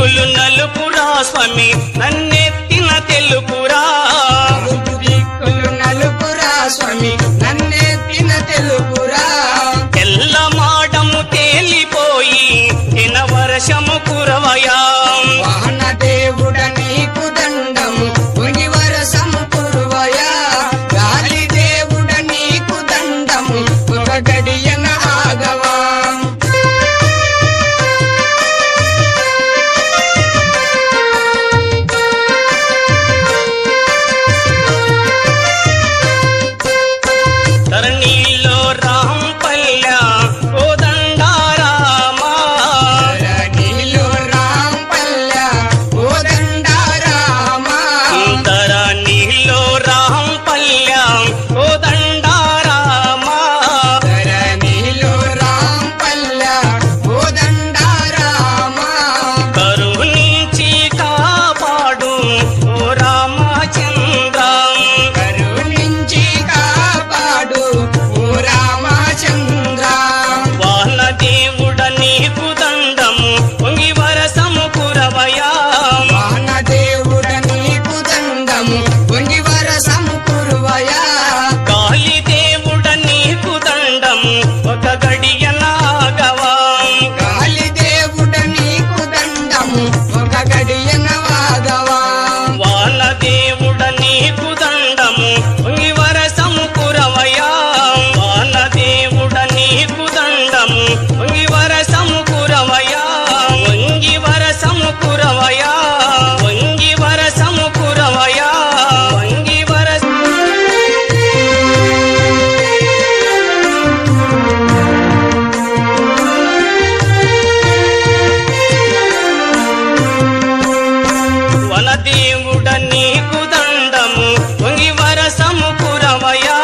దిక్కులు నలుపురా స్వామి నన్నెత్తిన తెలుపురా దిక్కులు నలుపురా స్వామి నన్నెత్తిన తెలుపురా తెల్ల మాడము తేలిపోయి ఎన వర్షము కురవయా వాహన దేవుడ నీకు దండము ముని వరసము కురువయా గాలి దేవుడ నీకు దండము ఒక గడియన ఆగవా ధరణిలో రాంపల్ల ఓ దండారామా ధరణిలో రాంపల్ల ఓ దండారామా ధరణిలో రాంపల్ల ఓ దండారామా ధరణిలో రాంపల్ల ఓ దండారామా కరుణించి కాపాడు ఓ రామచంద్ర కరుణించి కాపాడు ఓ రామచంద్ర వాన దేవుడ నీకు దండము పొంగి వరసము కురవయా వాన దేవుడ నీకు దండము పొంగి వరసము కురువయా గాలి దేవుడ నీకు దండము ఒక గడియలాగవా గాలి దేవుడ నీకు దండము ఒక గడియన వాగవా వాన దేవుడ నీకు దండము పొంగి వరసము కురవయా వాన దేవుడ నీకు దండము పొంగి వరసము కురవయా వంగి వరసము కురవయా వంగి వరసము కురవయా వంగి వరస వన దేవుడ నీకు దండము వంగి వరసము కురవయా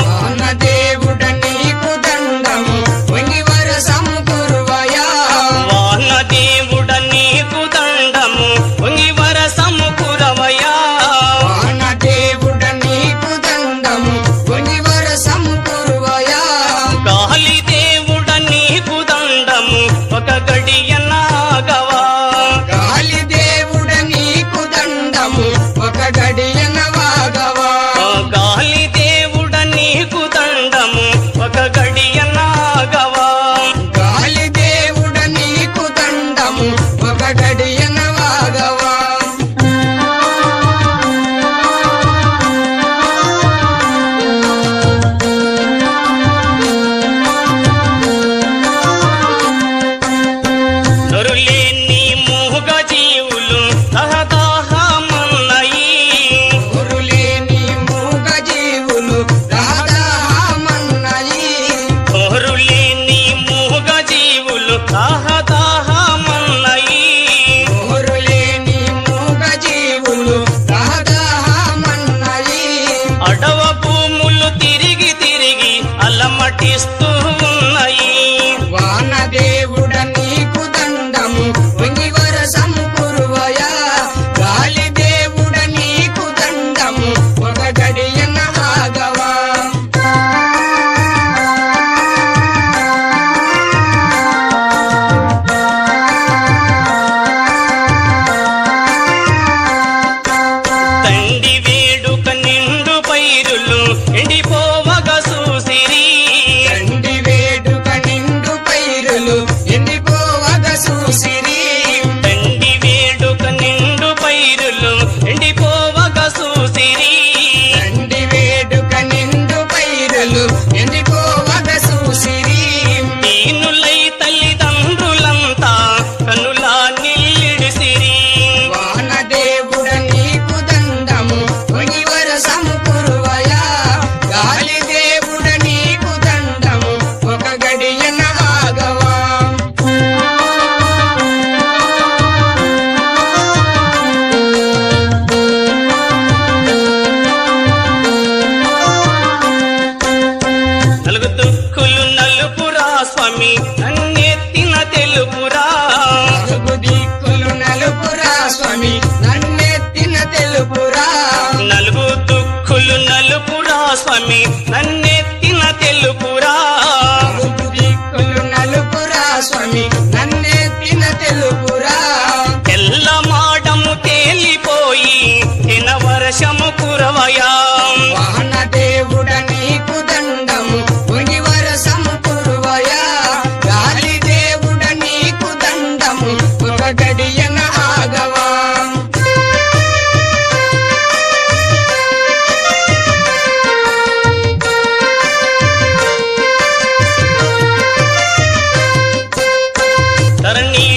వాన దేవుడ నీకు దండము పొంగి వరసము కురువయా వాన దేవుడ నీకు దండము వంగి వరసము కురవయా వాన దేవుడ నీకు దండము పొంగి వరసము కురువయా గాలి దేవుడ నీకు దండము ఒక గడియలాగవా గాలి దేవుడ నీకు దండము ఒక గడియన వాగవా గాలి దేవుడ నీకు దండము ఒక గడియలాగవా గాలి దేవుడ నీకు దండము ఒక గడియన వాగవా నరులేని మూగ జీవులు తహతహమన్నయి ఊరులేని మూగ జీవులు దాదామన్నయి నరులేని మూగ జీవులు తహతహమన్నయి ఊరులేని మూగ జీవులు దాదామన్నయి అడవ భూములు తిరిగి తిరిగి అలమటిస్తూ ఉన్నాయి వాన దేవుడ నీకు దండము వంగి వరసము కురువయా గాలి దేవుడ నీకు దండము ఒక గడియన ఆగవా తండి వేడుక నిండు పైరులు ఎండిపోవగ చూసిరి తండి వేడుక నిండు పైరులు ఎండిపోవగ చూసిరి తండి వేడుక నిండు పైరులు ఎండిపోవగ చూసిరి తండి వేడుక నిండు పైరులు ఎండిపోవగ చూసిరి దీనులై తల్లిదండ్రులంతా కనులా నిల్లిడిసిరి వాన దేవుడ నీకు దండము వంగి వరసము కురువయా గాలి దేవుడ నీకు దండము ఒక గడియన ఆగవా నలుగు దుక్కులు నలుపురా స్వామి నన్నెత్తిన తెలుపురా నలుగు దిక్కులు నలుపురా స్వామి నన్నెత్తిన తెలుపురా నలుగు దుక్కులు నలుపురా స్వామి నన్నెత్తిన తెలుపురా నలుగు దిక్కులు నలుపురా స్వామి నన్నెత్తిన తెలుపురా ధరణి